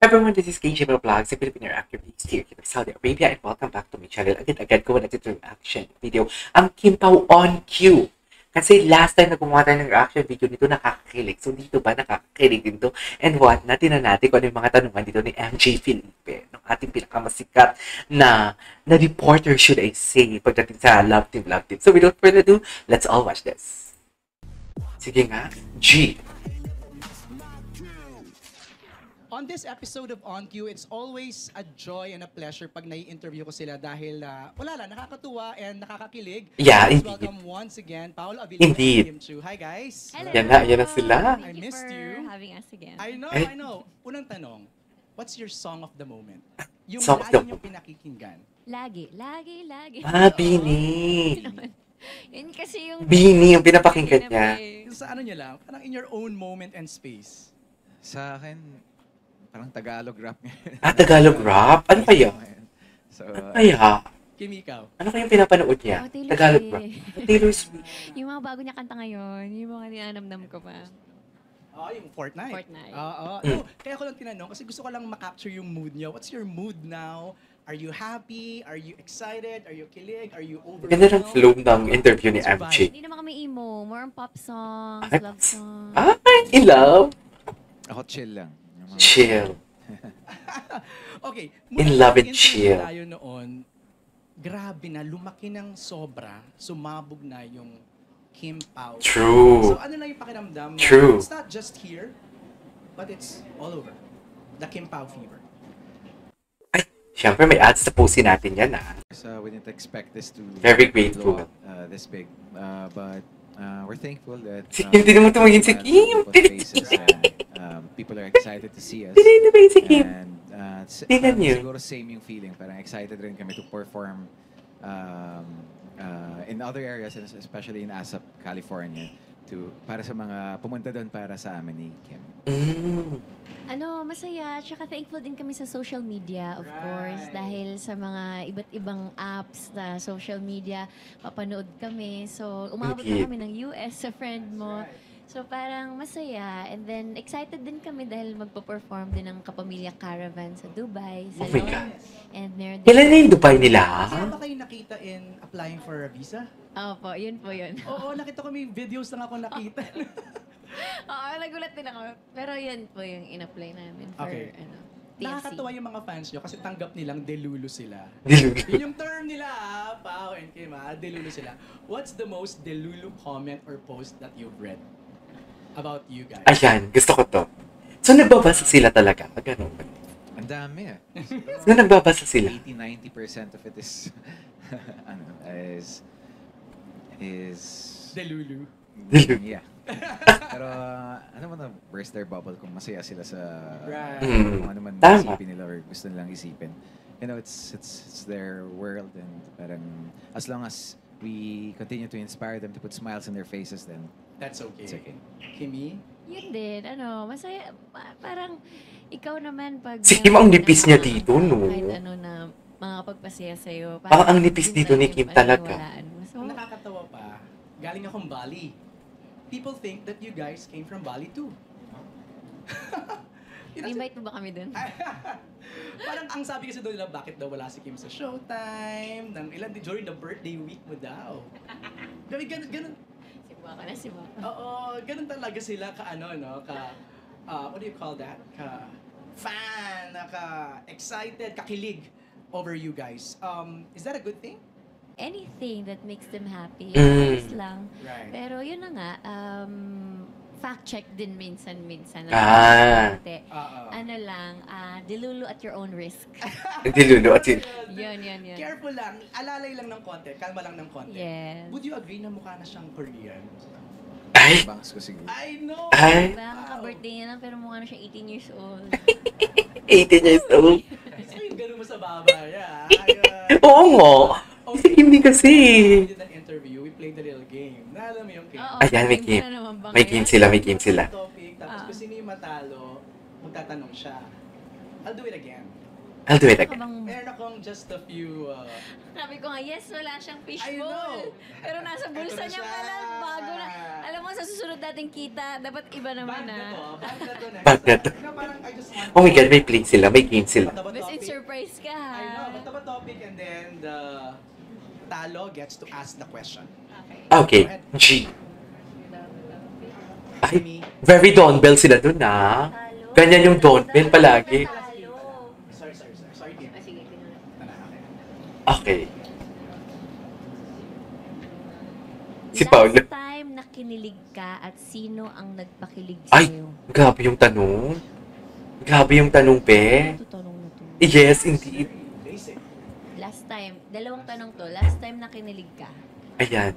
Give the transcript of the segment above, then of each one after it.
Everyone, this is KJ Vlogs, a Filipino actor based here in Saudi Arabia, and welcome back to my channel. Agad-agad ko na dito reaction video, ang Kim Pao on cue. Kasi last time na gumawa tayo ng reaction video nito, nakakakilig. So dito ba nakakakilig dito? And what? Natin kung ano yung mga tanungan dito ni MJ Felipe, ng ating pinakamasikat na reporter, should I say, pagdating sa Love Team. So without further ado, let's all watch this. Sige nga, G. On this episode of On Cue, it's always a joy and a pleasure pag nai-interview ko sila dahil wala lang, nakakatuwa and nakakakilig. Yeah, Let's indeed. welcome once again, Paolo Abilio Indeed. and Kim Chu. Hi guys! Hello. Yan na sila. Thank I missed you you. for having us again. I Eh? know. Unang tanong, what's your song of the moment? Yung Song of the lagi niyong pinakikinggan. Lagi. Bini. Yun kasi yung... Bini yung pinapakinggan niya. Yung sa ano niya lang, parang in your own moment and space. Sa akin, parang Tagalog rap ngayon. Tagalog rap? Ano kaya? So, Kaya? Kim, ikaw? Ano kayong pinapanood niya? Oh, Taylor Tagalog Swift. rap? Taylor Swift. Yung mga bago niya kanta ngayon, yung mga ninanamnam ko pa. Yung Fortnite. Fortnite. No, kaya ko lang tinanong kasi gusto ko lang makapture yung mood niyo. What's your mood now? Are you happy? Are you excited? Are you kilig? Are you overwhelmed? Ganda ng flow ng interview ni MJ. Hindi naman kami emo. More on pop songs, Ay, love songs. in love? ako chill lang. Yung mga- Chill. Okay. In love and chill. Tayo noon, grabe na, lumaki ng sobra, sumabog na yung Kim Pao. True. So ano lang yung pakiramdam? na True. It's not just here, but it's all over. The Kim Pao fever. Ay, syempre may ads na postin natin yan So, we didn't expect this to Very grateful. blow up, this big. But we're thankful that Si Kim, di naman tumingin si Kim. people are excited to see us. Hindi ba si Kim? And Tingnan niyo. siguro same yung feeling. Parang excited rin kami to perform in other areas, and especially in ASAP, California, para sa mga pumunta doon para sa amin ni Kim. Masaya. Tsaka thankful din kami sa social media, of course. Dahil sa mga iba't ibang apps na social media, papanood kami. So, umabot na kami ng US sa friend mo. So, parang masaya. And then, excited din kami dahil magpa-perform din ng Kapamilya Caravan sa Dubai, sa Oh my London. And meron din... Kailan na yung Dubai nila? Kaya ba kayo nakita in applying for a visa? Opo, yun po yun. Oo, nakita ko, may videos lang ako nakita. Oo, nagulat din ako. Pero yun po yung in-apply namin for, Okay. TFC. Nakakatawa yung mga fans nyo kasi tanggap nilang delulu sila. Delulu. Yun yung term nila, Pao and Kim, delulu sila. What's the most delulu comment or post that you've read about you guys? Ayan, gusto ko to. So nagbabasa sila talaga? Ganun. Ang dami So nagbabasa sila? 80-90% of it is is Delulu. Delulu. Yeah. Pero ano man na burst their bubble kung masaya sila sa Right. kung ano man Tama. isipin nila or gusto nilang isipin. You know, it's their world, and parang as long as we continue to inspire them to put smiles on their faces, then That's okay. it's okay. Kimi? Yun din, masaya. Parang ikaw naman pag... Si Kim ang nipis niya dito, no? Kahit na makakapagpasaya sa'yo. Parang ang nipis dito ni Kim talaga. So, Ang nakakatawa pa, galing akong Bali. People think that you guys came from Bali too. invite mo ba kami dun? Parang ang sabi kasi doon nila, bakit daw wala si Kim sa Showtime? During the birthday week mo daw. Ganun. Si Baka. Oo, ganun talaga sila what do you call that? Fan, excited, kakilig over you guys. Is that a good thing? Anything that makes them happy. Mm. Ayos lang. Right. Pero yun na nga, fact check din minsan. Ano lang, dilulu at your own risk. Dilulu at yun. Yun. Careful lang, alalay lang ng konti, kalma lang ng konti. Yes. Would you agree na mukha na siyang Korean? Ay! Bangs ko siguro. I know! Ay! Diba, ka-birthday niya lang, pero mukha na siya 18 years old. 18 years old. Gusto mo yung gano'n mo sa baba, yeah. Oo nga. Si Kim din kasi. We did an interview, we played a little game. Naalala mo yung game? Oo, Ayan, may game. na naman ba May ngayon? game sila, may game sila. Topic, tapos kung sino yung matalo, magtatanong siya. I'll do it again. I'll do it Meron ka again. bang- Meron akong just a few... Sabi ko nga, yes, wala siyang I fishbowl. know. Pero nasa bulsa Ito na niya siya. pala, bago na. Alam mo, sa susunod nating kita, dapat iba naman Bag na to. ah. Bag na to next Bag na time. to. No, parang I just want Oh my God, may play sila, may game sila. Mataba Best in topic. surprise ka ha. I know, mataba topic and then the talo gets to ask the question. Okay, Go ahead. G. Ay, Me. very Don Bell sila dun ah. Ganyan yung Don Bell palagi. Sorry, Kim. Sige, Okay. Si Paolo. Last time na kinilig ka at sino ang nagpakilig Ay, sa'yo? grabe yung tanong. Grabe yung tanong, pe. Ito tanong na to. Yes, indeed. Basic. Last time, dalawang tanong to. Last time na kinilig ka. Ayan.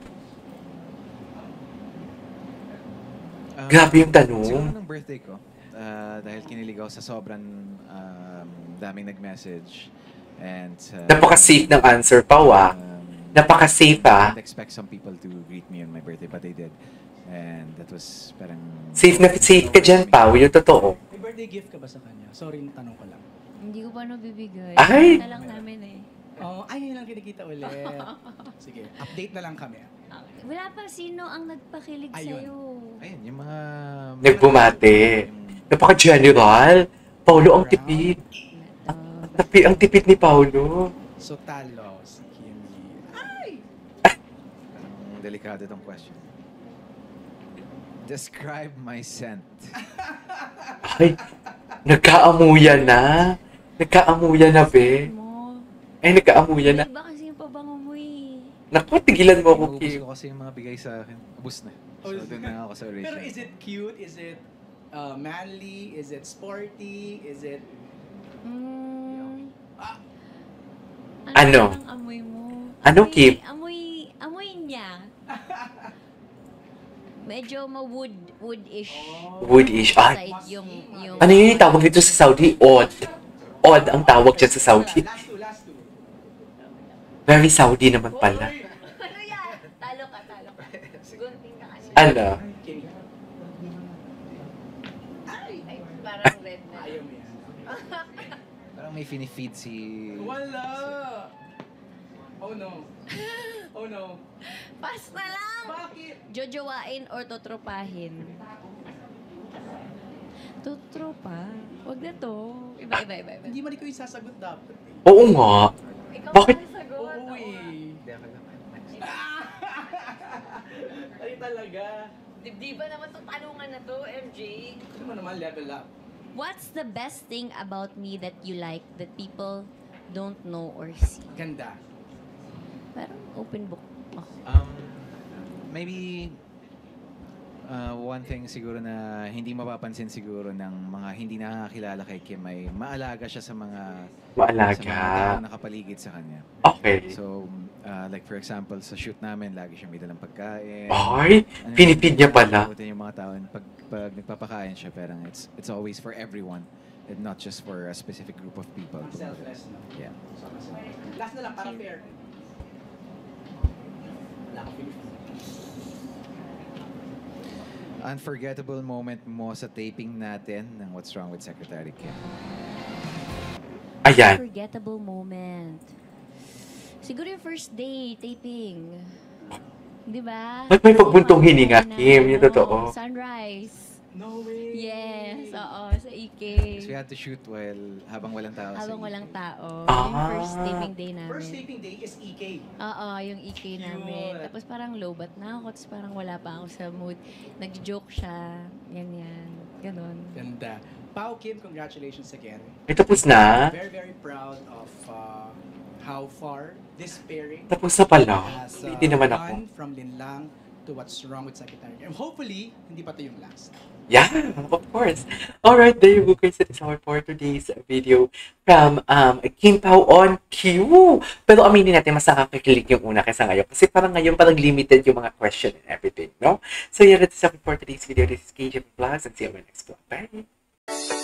Grabe yung tanong. Siguro nung birthday ko, dahil kinilig ako sa sobrang daming nag-message. And Napaka-safe ng answer pa, ah. Napaka-safe, ah. I didn't expect some people to greet me on my birthday, but they did. And that was parang... Safe na safe ka dyan, Pao. Yung totoo. May birthday gift ka ba sa kanya? Sorry, tanong ko lang. Hindi ko pa nabibigay. Ay! Kita lang namin eh. Oh, ay, yun lang kinikita ulit. Sige, update na lang kami. Okay. Wala pa sino ang nagpakilig Ayun. sa'yo. Ayun, yung mga... Nagbumate. Napaka-general. Paulo ang tipid. Ang tipid ni Paulo. So, talo si Kimmy. Parang delikado itong question. Describe my scent. Ay, nagkaamuyan na. Nagkaamuyan na, be. Mo. Ay, nagkaamuyan na. Iba kasi yung pabango mo eh. Naku, tigilan mo ako, Ubus Kim. ko kasi yung mga bigay sa akin. Ubus na. So, Oh, doon na ako sa original. Pero is it cute? Is it manly? Is it sporty? Is it... Ah, Ano? Ang amoy mo? Ano, Amoy- Kim? Amoy niya. Medyo wood-ish. Wood-ish. Ay, Side yung... ano yun yung tawag dito sa Saudi? Odd. Odd ang tawag dyan sa Saudi. last two. Very Saudi naman pala. Ano yan? Talo ka. Gunting ka kanina. Ano? Kimmy. Ay, parang red na. Ayaw mo yan. Parang may finifeed si... Wala! Oh no. Oh no. Pass na lang! Bakit? Jojowain or totropahin? Totropa? Wag na to. Iba. Hindi man ikaw yung sasagot dapat. Oo nga. Ikaw Bakit? ang sagot. Oo eh. Ay talaga. Dibdiba naman itong tanungan na to, MJ. Ano mo naman level up? What's the best thing about me that you like that people don't know or see? Ganda. Parang open book ako. Maybe one thing siguro na hindi mapapansin siguro ng mga hindi nakakilala kay Kim ay maalaga siya sa mga Maalaga. taong nakapaligid sa kanya. Okay. So, like for example, sa shoot namin, lagi siya may dalang pagkain. Ay, Ano, pinipid niya pala. Yung mga tao, pag nagpapakain siya, parang it's always for everyone and not just for a specific group of people. Selfless, no? Yeah. Last na lang, para fair. Wala akong Philippines. Unforgettable moment mo sa taping natin ng What's Wrong with Secretary Kim. Ayan. Unforgettable moment. Siguro yung first day, taping. Di ba? Ba't may pagbuntong hininga, Na, Kim? Yung totoo. Sunrise. No way! Yes, oo, sa EK. Because we had to shoot habang walang tao. Habang walang tao. Ah. Yung first taping day namin. First taping day is EK. Oo, yung EK namin. Cute. Tapos parang low-bat na ako. Tapos parang wala pa ako sa mood. Nag-joke siya. Yan. Ganon. Ganda. Pao Kim, congratulations again. Ay, tapos na. Very, very proud of how far this pairing Tapos na pala. has Hindi naman ako. gone from Linlang to What's Wrong with Secretary. And hopefully, hindi pa to yung last. Yeah, of course. Alright, there you go guys. That is our for today's video from Kim Pao on Q. Pero aminin natin, mas nakakakilig yung una kaysa ngayon. Kasi parang ngayon parang limited yung mga question and everything, no? So yeah, that is our for today's video. This is KJ Vlogs and see you on my next vlog. Bye!